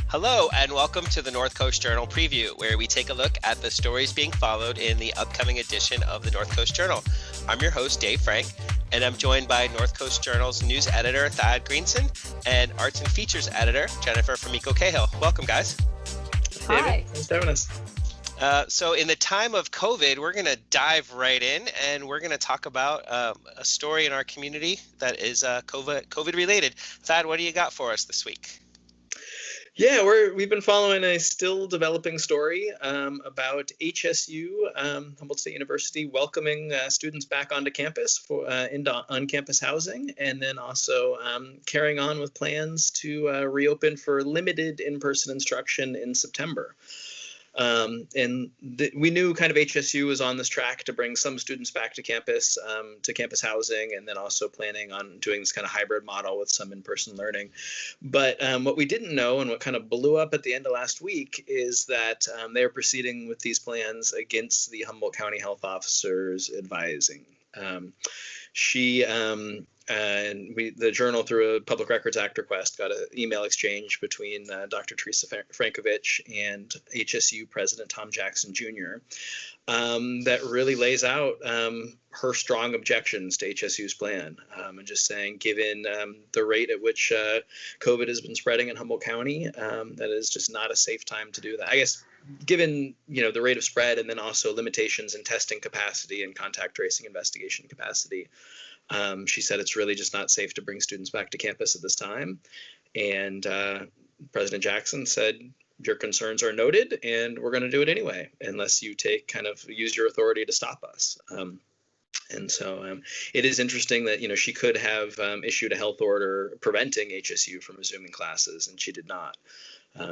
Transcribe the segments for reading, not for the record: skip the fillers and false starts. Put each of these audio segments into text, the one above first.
Hello, and welcome to the North Coast Journal Preview, where we take a look at the stories being followed in the upcoming edition of the North Coast Journal. I'm your host, Dave Frank, and I'm joined by North Coast Journal's news editor, Thad Greenson, and arts and features editor, Jennifer Fumiko Cahill. Welcome, guys. Hi. David, thanks for having us. So in the time of COVID, we're going to dive right in, and we're going to talk about a story in our community that is COVID related. Thad, what do you got for us this week? Yeah, we've been following a still developing story about HSU, Humboldt State University, welcoming students back onto campus for into on-campus housing, and then also carrying on with plans to reopen for limited in-person instruction in September. We knew kind of HSU was on this track to bring some students back to campus housing, and then also planning on doing this kind of hybrid model with some in-person learning. But what we didn't know, and what kind of blew up at the end of last week, is that they are proceeding with these plans against the Humboldt County Health Officer's advising. The Journal, through a Public Records Act request, got an email exchange between Dr. Teresa Frankovich and HSU President Tom Jackson Jr. That really lays out her strong objections to HSU's plan, and just saying, given the rate at which COVID has been spreading in Humboldt County, that is just not a safe time to do that. I guess, given the rate of spread, and then also limitations in testing capacity and contact tracing investigation capacity. She said it's really just not safe to bring students back to campus at this time. And President Jackson said, your concerns are noted, and we're going to do it anyway, unless you use your authority to stop us. And so it is interesting that, she could have issued a health order preventing HSU from resuming classes, and she did not.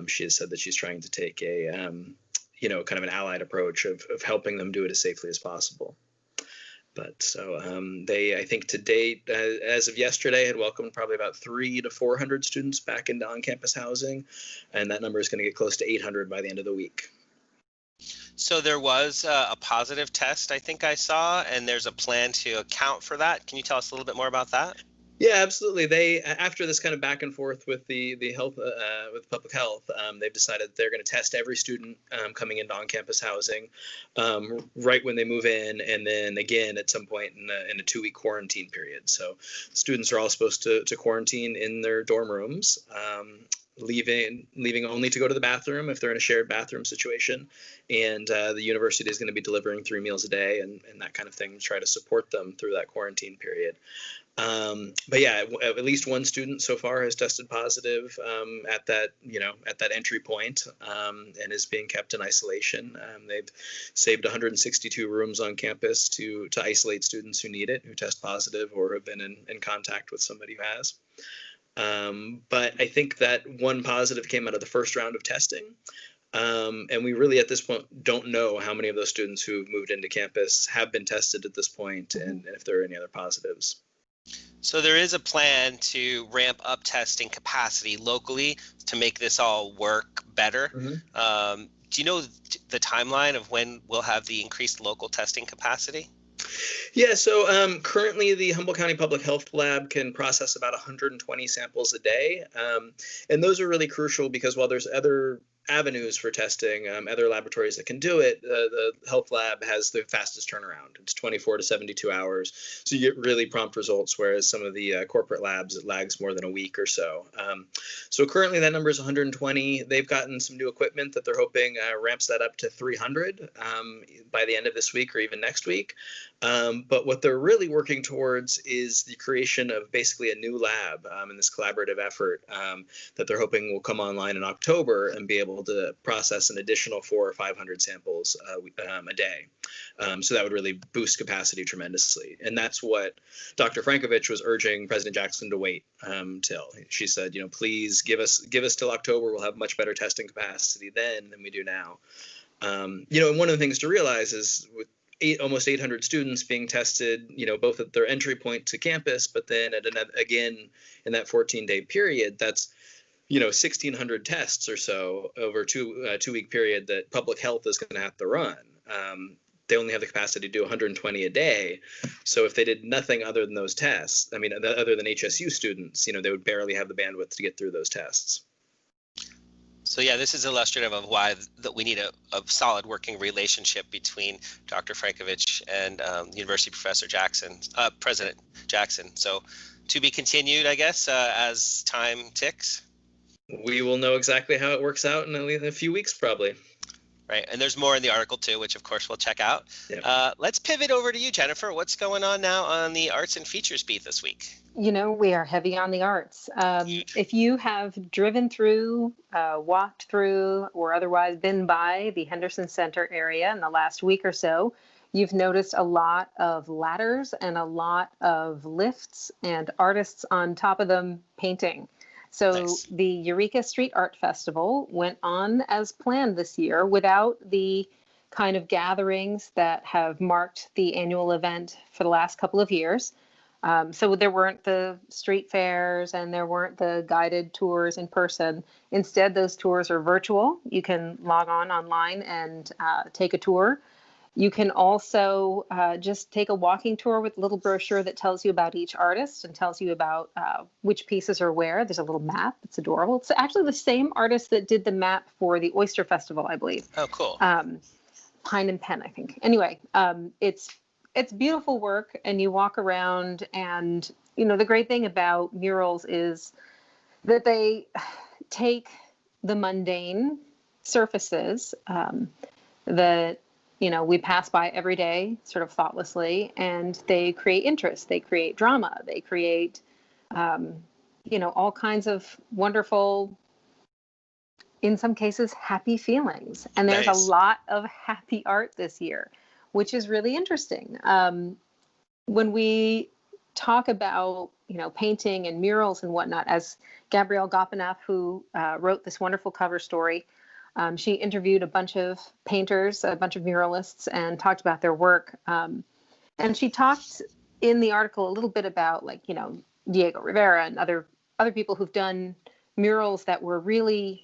She has said that she's trying to take a, kind of an allied approach of helping them do it as safely as possible. But so they, I think to date, as of yesterday, had welcomed probably about 300 to 400 students back into on-campus housing, and that number is going to get close to 800 by the end of the week. So there was a positive test, I think I saw, and there's a plan to account for that. Can you tell us a little bit more about that? Yeah, absolutely. They, after this kind of back and forth with the health, with public health, they've decided they're going to test every student coming into on-campus housing right when they move in, and then again at some point in a 2-week quarantine period. So students are all supposed to quarantine in their dorm rooms, leaving only to go to the bathroom if they're in a shared bathroom situation. And the university is going to be delivering 3 meals a day and that kind of thing to try to support them through that quarantine period. But yeah, at least one student so far has tested positive at that entry point, and is being kept in isolation. They've saved 162 rooms on campus to isolate students who need it, who test positive or have been in contact with somebody who has. But I think that one positive came out of the first round of testing. And we really, at this point, don't know how many of those students who've moved into campus have been tested at this point, and if there are any other positives. So there is a plan to ramp up testing capacity locally to make this all work better. Mm-hmm. Do you know the timeline of when we'll have the increased local testing capacity? Yeah, so currently the Humboldt County Public Health Lab can process about 120 samples a day. And those are really crucial because while there's other avenues for testing, other laboratories that can do it, the health lab has the fastest turnaround. It's 24 to 72 hours. So you get really prompt results, whereas some of the corporate labs, it lags more than a week or so. So currently that number is 120. They've gotten some new equipment that they're hoping ramps that up to 300 by the end of this week or even next week. But what they're really working towards is the creation of basically a new lab in this collaborative effort that they're hoping will come online in October and be able to process an additional 400 or 500 samples a day. So that would really boost capacity tremendously. And that's what Dr. Frankovich was urging President Jackson to wait till. She said, please give us till October. We'll have much better testing capacity then than we do now. And one of the things to realize is with almost 800 students being tested, both at their entry point to campus, but then again in that 14-day period, that's 1,600 tests or so over a two-week period that public health is going to have to run. They only have the capacity to do 120 a day. So if they did nothing other than those tests, I mean, other than HSU students, they would barely have the bandwidth to get through those tests. So yeah, this is illustrative of why that we need a solid working relationship between Dr. Frankovich and University Professor Jackson, President Jackson. So to be continued, I guess, as time ticks. We will know exactly how it works out in a few weeks, probably. Right, and there's more in the article too, which of course we'll check out. Yep. Let's pivot over to you, Jennifer. What's going on now on the arts and features beat this week? We are heavy on the arts. If you have driven through, walked through, or otherwise been by the Henderson Center area in the last week or so, you've noticed a lot of ladders and a lot of lifts and artists on top of them painting. So nice. The Eureka Street Art Festival went on as planned this year without the kind of gatherings that have marked the annual event for the last couple of years. So there weren't the street fairs and there weren't the guided tours in person. Instead, those tours are virtual. You can log on online and take a tour. You can also just take a walking tour with a little brochure that tells you about each artist and tells you about which pieces are where. There's a little map. It's adorable. It's actually the same artist that did the map for the Oyster Festival, I believe. Oh, cool. Pine and Pen, I think. Anyway, it's beautiful work, and you walk around, and the great thing about murals is that they take the mundane surfaces that we pass by every day sort of thoughtlessly, and they create interest, they create drama, they create, all kinds of wonderful, in some cases, happy feelings. And there's nice. A lot of happy art this year, which is really interesting. When we talk about, painting and murals and whatnot, as Gabrielle Gopinath, who wrote this wonderful cover story, she interviewed a bunch of painters, a bunch of muralists, and talked about their work. And she talked in the article a little bit about, Diego Rivera and other people who've done murals that were really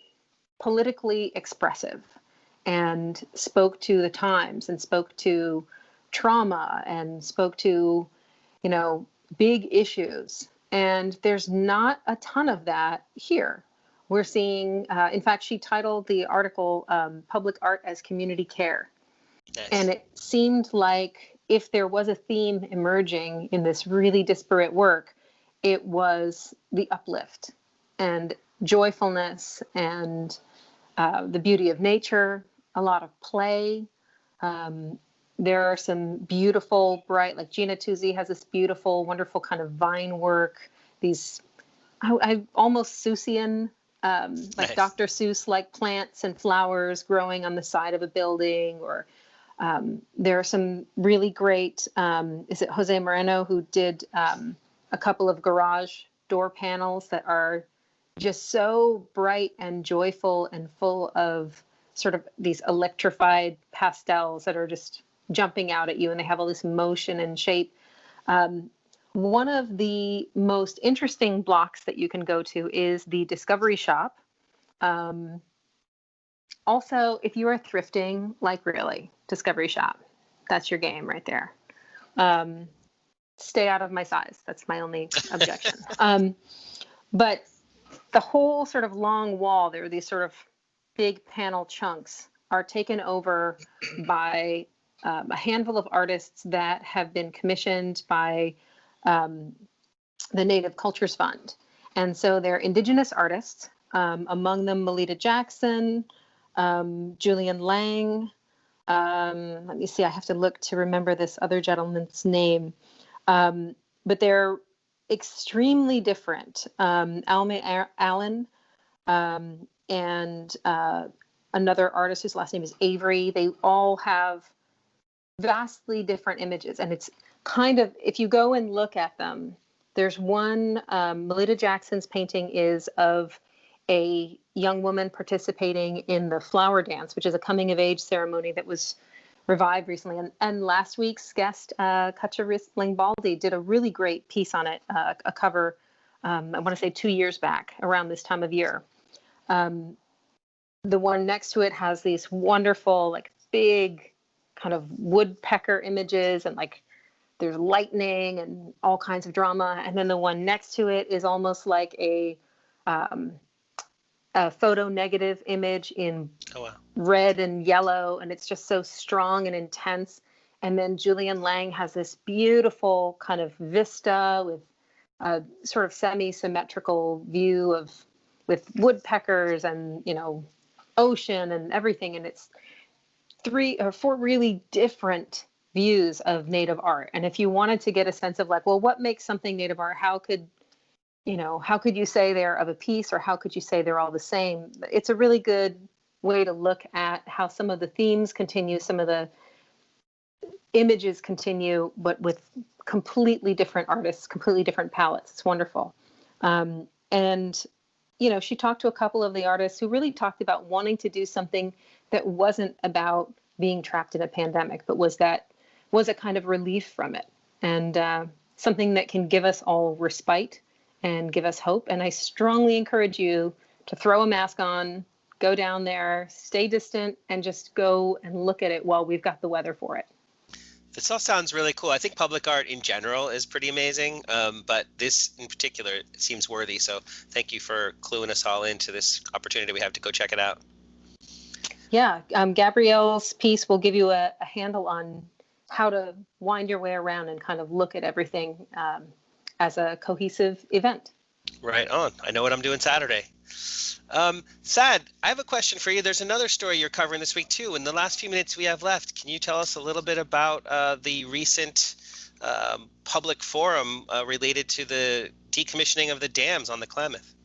politically expressive and spoke to the times and spoke to trauma and spoke to, big issues. And there's not a ton of that here. We're seeing, in fact, she titled the article, Public Art as Community Care. Nice. And it seemed like if there was a theme emerging in this really disparate work, it was the uplift and joyfulness and the beauty of nature, a lot of play. There are some beautiful, bright, like Gina Tuzzi has this beautiful, wonderful kind of vine work, these I almost Seussian, like nice. Dr. Seuss like plants and flowers growing on the side of a building, or there are some really great, is it Jose Moreno who did a couple of garage door panels that are just so bright and joyful and full of sort of these electrified pastels that are just jumping out at you, and they have all this motion and shape. One of the most interesting blocks that you can go to is the Discovery Shop. Also, if you are thrifting, really, Discovery Shop, that's your game right there. Stay out of my size. That's my only objection. But the whole sort of long wall, there are these sort of big panel chunks, are taken over by a handful of artists that have been commissioned by the Native Cultures Fund. And so they're Indigenous artists, among them Melita Jackson, Julian Lang. Let me see, I have to look to remember this other gentleman's name. But they're extremely different. Alma Allen and another artist whose last name is Avery. They all have vastly different images. And it's kind of, if you go and look at them, there's one, Melita Jackson's painting is of a young woman participating in the flower dance, which is a coming of age ceremony that was revived recently. And last week's guest, Katja Lingbaldi, did a really great piece on it, a cover I want to say 2 years back around this time of year. The one next to it has these wonderful, like big kind of woodpecker images, and like there's lightning and all kinds of drama. And then the one next to it is almost like a photo negative image in red and yellow. And it's just so strong and intense. And then Julian Lang has this beautiful kind of vista with a sort of semi-symmetrical view of with woodpeckers and, you know, ocean and everything. And it's 3 or 4 really different views of Native art. And if you wanted to get a sense of like, well, what makes something Native art? How could you say they're of a piece, or how could you say they're all the same? It's a really good way to look at how some of the themes continue, some of the images continue, but with completely different artists, completely different palettes. It's wonderful. And, you know, she talked to a couple of the artists who really talked about wanting to do something that wasn't about being trapped in a pandemic, but was a kind of relief from it, and something that can give us all respite and give us hope. And I strongly encourage you to throw a mask on, go down there, stay distant, and just go and look at it while we've got the weather for it. This all sounds really cool. I think public art in general is pretty amazing, but this in particular seems worthy. So thank you for cluing us all into this opportunity we have to go check it out. Yeah, Gabrielle's piece will give you a handle on how to wind your way around and kind of look at everything as a cohesive event. Right on. I know what I'm doing Saturday. Sad, I have a question for you. There's another story you're covering this week too. In the last few minutes we have left, can you tell us a little bit about the recent public forum related to the decommissioning of the dams on the Klamath?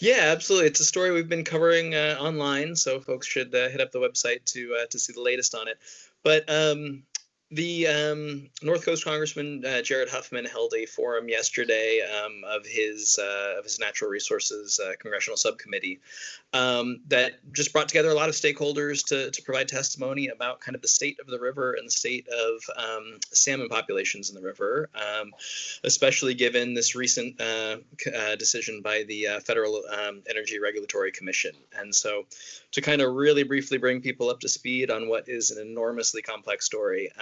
Yeah, absolutely. It's a story we've been covering online, so folks should hit up the website to see the latest on it. But the North Coast Congressman Jared Huffman held a forum yesterday of his Natural Resources Congressional Subcommittee that just brought together a lot of stakeholders to provide testimony about kind of the state of the river and the state of salmon populations in the river, especially given this recent decision by the Federal Energy Regulatory Commission. And so to kind of really briefly bring people up to speed on what is an enormously complex story,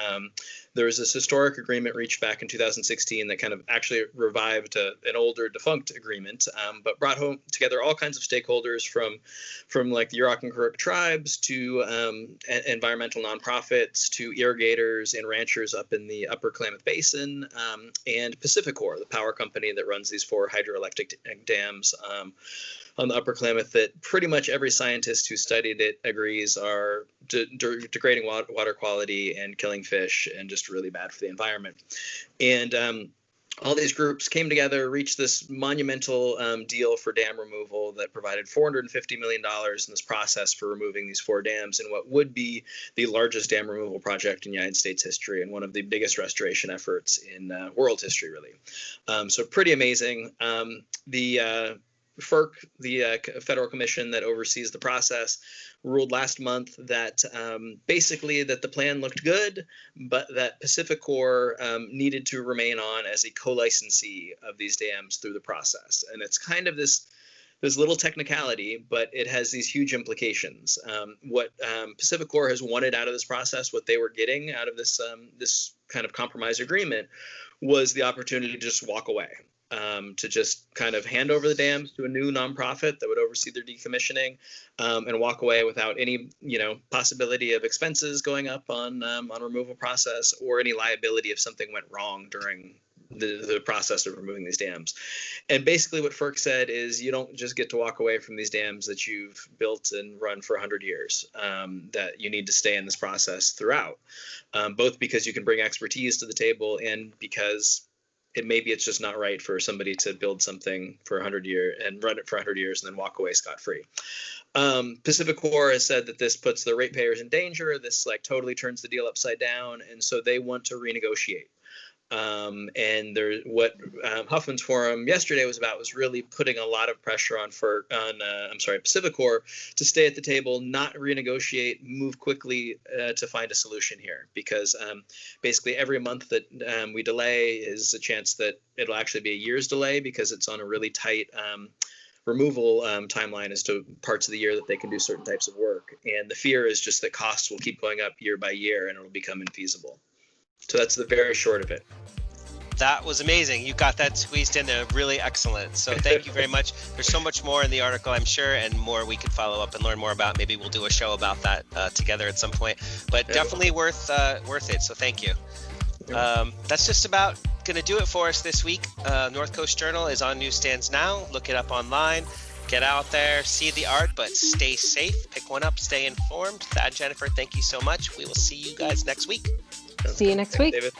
there was this historic agreement reached back in 2016 that kind of actually revived an older defunct agreement, but brought together all kinds of stakeholders from like the Eureka and Eureka tribes to environmental nonprofits to irrigators and ranchers up in the Upper Klamath Basin, and Pacificor, the power company that runs these 4 hydroelectric dams on the Upper Klamath that pretty much every scientist who studied it agrees are degrading water quality and killing fish and just really bad for the environment. And all these groups came together, reached this monumental deal for dam removal that provided $450 million in this process for removing these 4 dams in what would be the largest dam removal project in United States history and one of the biggest restoration efforts in world history, really. So pretty amazing. The FERC, the federal commission that oversees the process, ruled last month that basically that the plan looked good, but that Pacificor needed to remain on as a co-licensee of these dams through the process. And it's kind of this little technicality, but it has these huge implications. What Pacificor has wanted out of this process, what they were getting out of this this kind of compromise agreement, was the opportunity to just walk away. To just kind of hand over the dams to a new nonprofit that would oversee their decommissioning, and walk away without any, possibility of expenses going up on removal process or any liability if something went wrong during the process of removing these dams. And basically what FERC said is you don't just get to walk away from these dams that you've built and run for 100 years, that you need to stay in this process throughout, both because you can bring expertise to the table and because it's just not right for somebody to build something for 100 years and run it for 100 years and then walk away scot-free. Pacificor has said that this puts the ratepayers in danger. This totally turns the deal upside down, and so they want to renegotiate. And what Huffman's Forum yesterday was about was really putting a lot of pressure on Pacificor to stay at the table, not renegotiate, move quickly to find a solution here, because basically every month that we delay is a chance that it'll actually be a year's delay, because it's on a really tight removal timeline as to parts of the year that they can do certain types of work. And the fear is just that costs will keep going up year by year and it'll become infeasible. So that's the very short of it. That was amazing. You got that squeezed in there. Really excellent. So thank you very much. There's so much more in the article, I'm sure, and more we could follow up and learn more about. Maybe we'll do a show about that together at some point. But definitely worth it. So thank you. That's just about going to do it for us this week. North Coast Journal is on newsstands now. Look it up online. Get out there, see the art, but stay safe. Pick one up, stay informed. Thad, Jennifer, thank you so much. We will see you guys next week. See you next week. David.